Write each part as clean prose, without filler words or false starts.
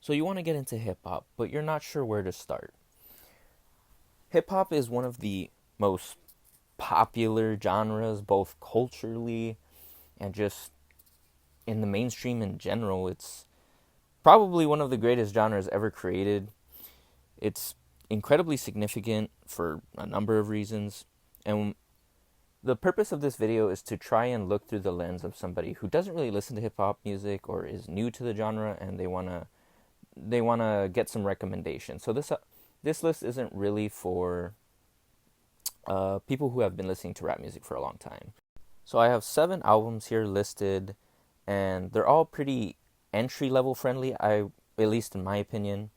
So you want to get into hip hop, but you're not sure where to start. Hip hop is one of the most popular genres, both culturally and just in the mainstream in general. It's probably one of the greatest genres ever created. It's incredibly significant for a number of reasons. And the purpose of this video is to try and look through the lens of somebody who doesn't really listen to hip hop music or is new to the genre and they want to get some recommendations. So this list isn't really for people who have been listening to rap music for a long time. So I have 7 albums here listed, and they're all pretty entry level friendly. At least in my opinion.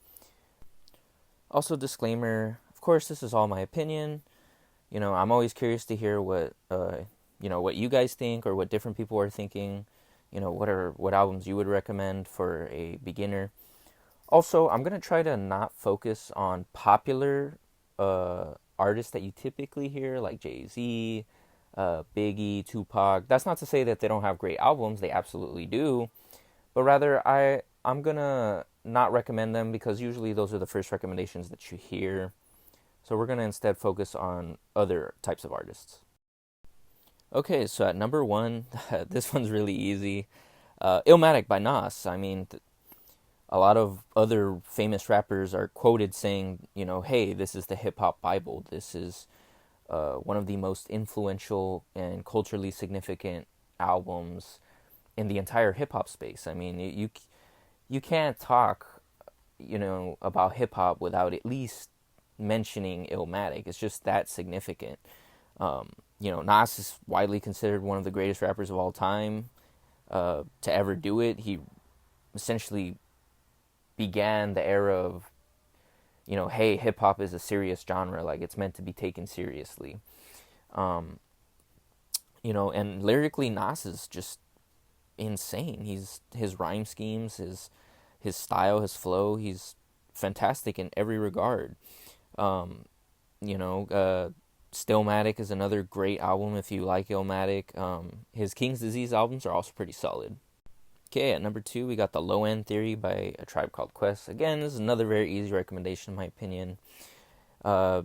Also, disclaimer: of course, this is all my opinion. I'm always curious to hear what you guys think or what different people are thinking. What albums you would recommend for a beginner. Also, I'm gonna try to not focus on popular artists that you typically hear, like Jay Z, Biggie, Tupac. That's not to say that they don't have great albums; they absolutely do. But rather, I'm gonna not recommend them because usually those are the first recommendations that you hear. So we're gonna instead focus on other types of artists. Okay, so at number one, this one's really easy. Illmatic by Nas. I mean, a lot of other famous rappers are quoted saying, hey, this is the hip hop Bible. This is one of the most influential and culturally significant albums in the entire hip hop space. I mean, you can't talk, about hip hop without at least mentioning Illmatic. It's just that significant. Nas is widely considered one of the greatest rappers of all time to ever do it. He essentially began the era of, hey, hip hop is a serious genre, like it's meant to be taken seriously. Um, and lyrically, Nas is just insane. His rhyme schemes, his style, his flow. He's fantastic in every regard. Um, Stillmatic is another great album if you like Illmatic. His King's Disease albums are also pretty solid. Okay, at number 2 we got The Low End Theory by A Tribe Called Quest. Again, this is another very easy recommendation in my opinion. Uh,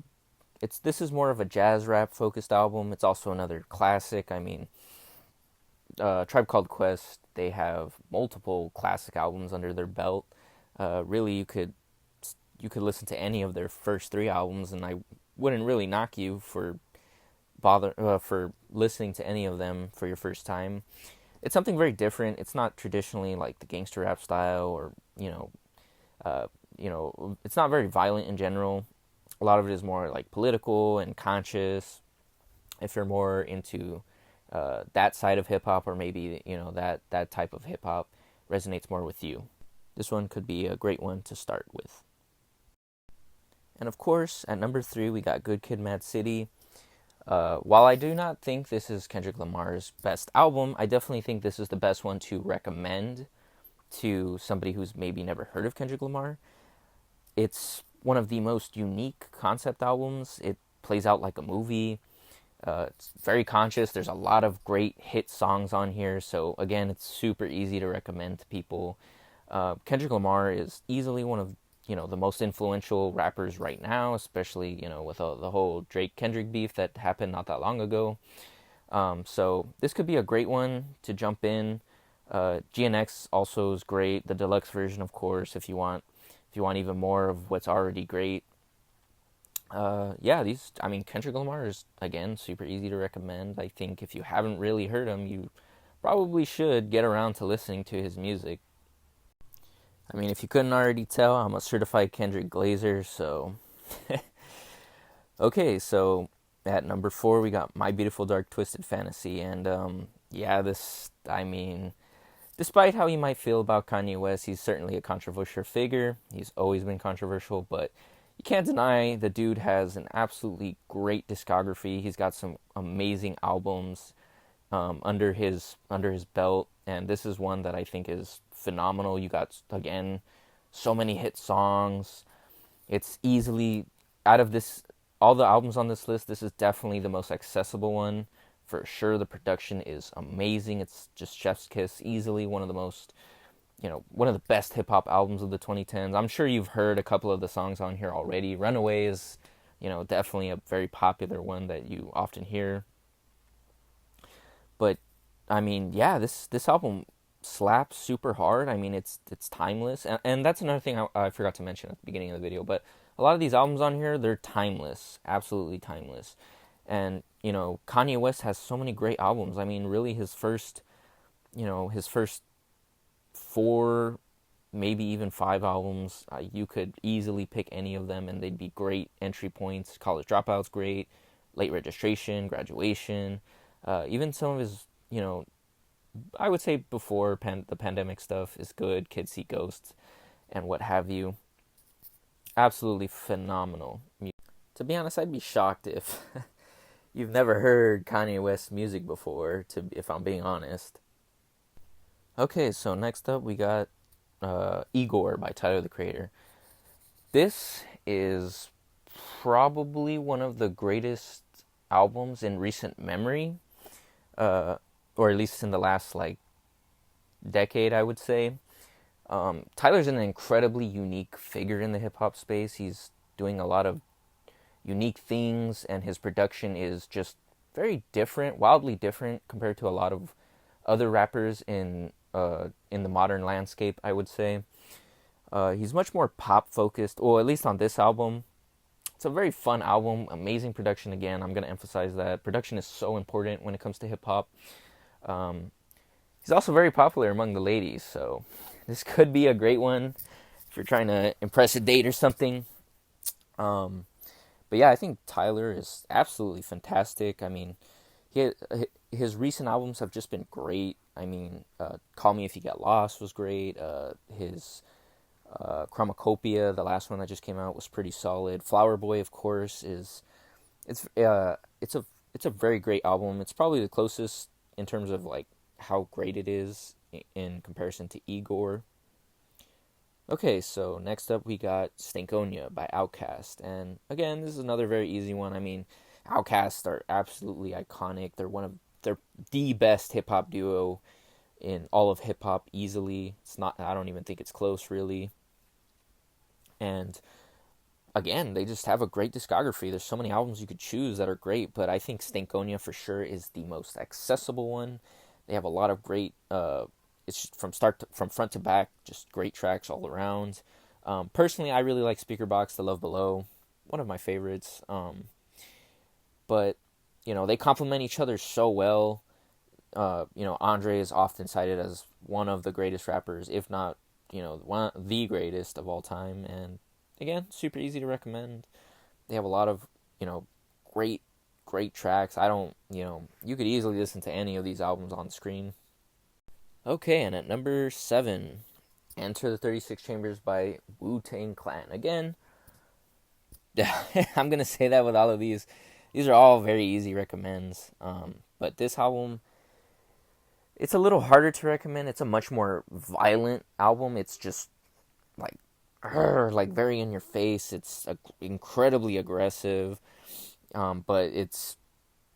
this is more of a jazz rap focused album. It's also another classic. I mean, Tribe Called Quest, they have multiple classic albums under their belt. Really, you could listen to any of their first 3 albums, and I wouldn't really knock you for listening to any of them for your first time. It's something very different. It's not traditionally like the gangster rap style, or it's not very violent in general. A lot of it is more like political and conscious. If you're more into that side of hip hop, or maybe that type of hip hop resonates more with you, this one could be a great one to start with. And of course, at number 3, we got Good Kid, Mad City. While I do not think this is Kendrick Lamar's best album, I definitely think this is the best one to recommend to somebody who's maybe never heard of Kendrick Lamar. It's one of the most unique concept albums. It plays out like a movie. It's very conscious. There's a lot of great hit songs on here. So again, it's super easy to recommend to people. Kendrick Lamar is easily one of the most influential rappers right now, especially with the whole Drake Kendrick beef that happened not that long ago. So this could be a great one to jump in. GNX also is great. The deluxe version, of course, if you want even more of what's already great. Kendrick Lamar is, again, super easy to recommend. I think if you haven't really heard him, you probably should get around to listening to his music. I mean, if you couldn't already tell, I'm a certified Kendrick Glazer, so... Okay, so at number 4, we got My Beautiful Dark Twisted Fantasy, and despite how you might feel about Kanye West, he's certainly a controversial figure. He's always been controversial, but you can't deny the dude has an absolutely great discography. He's got some amazing albums under his belt, and this is one that I think is phenomenal. You got, again, so many hit songs. It's easily, out of all the albums on this list, this is definitely the most accessible one for sure. The production is amazing. It's just chef's kiss. Easily one of the most one of the best hip hop albums of the 2010s. I'm sure you've heard a couple of the songs on here already. Runaway is, definitely a very popular one that you often hear. But I mean, yeah, this album slaps super hard. I mean, it's timeless, and that's another thing I forgot to mention at the beginning of the video. But a lot of these albums on here, they're timeless, absolutely timeless. And Kanye West has so many great albums. I mean, really, his first four, maybe even five albums, you could easily pick any of them, and they'd be great entry points. College Dropout's great, Late Registration, Graduation, even some of his, I would say before the pandemic stuff is good. Kids See Ghosts and what have you. Absolutely phenomenal. To be honest, I'd be shocked if you've never heard Kanye West music before. If I'm being honest. Okay, so next up we got Igor by Tyler the Creator. This is probably one of the greatest albums in recent memory, or at least in the last decade, I would say. Tyler's an incredibly unique figure in the hip hop space. He's doing a lot of unique things, and his production is just very different, wildly different compared to a lot of other rappers in the modern landscape, I would say. He's much more pop focused, or at least on this album. It's a very fun album, amazing production. Again, I'm going to emphasize that production is so important when it comes to hip hop. He's also very popular among the ladies, so this could be a great one if you're trying to impress a date or something. But yeah, I think Tyler is absolutely fantastic. I mean, his recent albums have just been great. I mean, Call Me If You Get Lost was great. His Chromacopia, the last one that just came out, was pretty solid. Flower Boy, of course, it's a very great album. It's probably the closest in terms of how great it is in comparison to Igor. Okay, so next up we got Stankonia by Outkast, and again, this is another very easy one. I mean, Outkast are absolutely iconic. They're the best hip hop duo in all of hip hop easily. I don't even think it's close, really. And again, they just have a great discography. There's so many albums you could choose that are great, but I think Stankonia for sure is the most accessible one. They have a lot of great it's from front to back, just great tracks all around. Personally, I really like Speakerboxxx, The Love Below, one of my favorites. But they complement each other so well. Andre is often cited as one of the greatest rappers, if not, one of the greatest of all time. And again, super easy to recommend. They have a lot of, great, great tracks. You could easily listen to any of these albums on screen. Okay, and at number 7, Enter the 36 Chambers by Wu-Tang Clan. Again, I'm going to say that with all of these. These are all very easy recommends. But this album, it's a little harder to recommend. It's a much more violent album. It's just very in your face. It's incredibly aggressive. But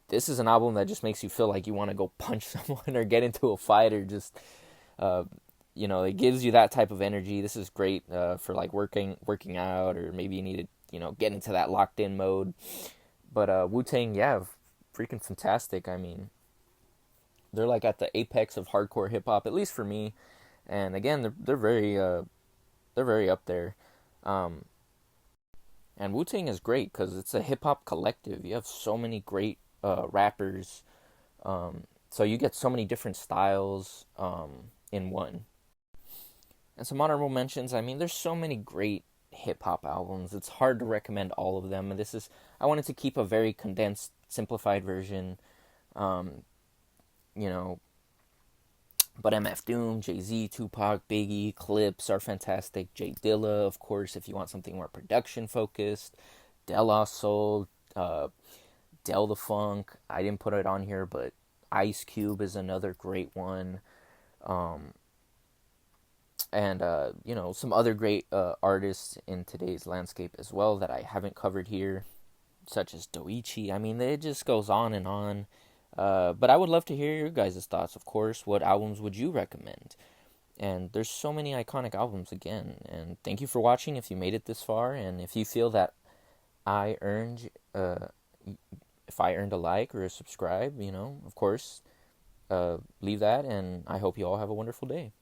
this is an album that just makes you feel like you want to go punch someone or get into a fight or just, it gives you that type of energy. This is great for working out, or maybe you need to, get into that locked in mode. But Wu-Tang, yeah, freaking fantastic. I mean, they're at the apex of hardcore hip hop, at least for me. And again, they're very up there. And Wu-Tang is great because it's a hip hop collective. You have so many great rappers, so you get so many different styles in one. And some honorable mentions. I mean, there's so many great hip hop albums. It's hard to recommend all of them, and I wanted to keep a very condensed, simplified version. But MF Doom, Jay-Z, Tupac, Biggie, Clips are fantastic. Jay Dilla, of course, if you want something more production focused. De La Soul, Del the Funk. I didn't put it on here, but Ice Cube is another great one. And some other great artists in today's landscape as well that I haven't covered here, such as Doechi. I mean, it just goes on and on. But I would love to hear your guys' thoughts, of course. What albums would you recommend? And there's so many iconic albums again. And thank you for watching if you made it this far. And if you feel that I earned, if I earned a like or a subscribe, of course, leave that. And I hope you all have a wonderful day.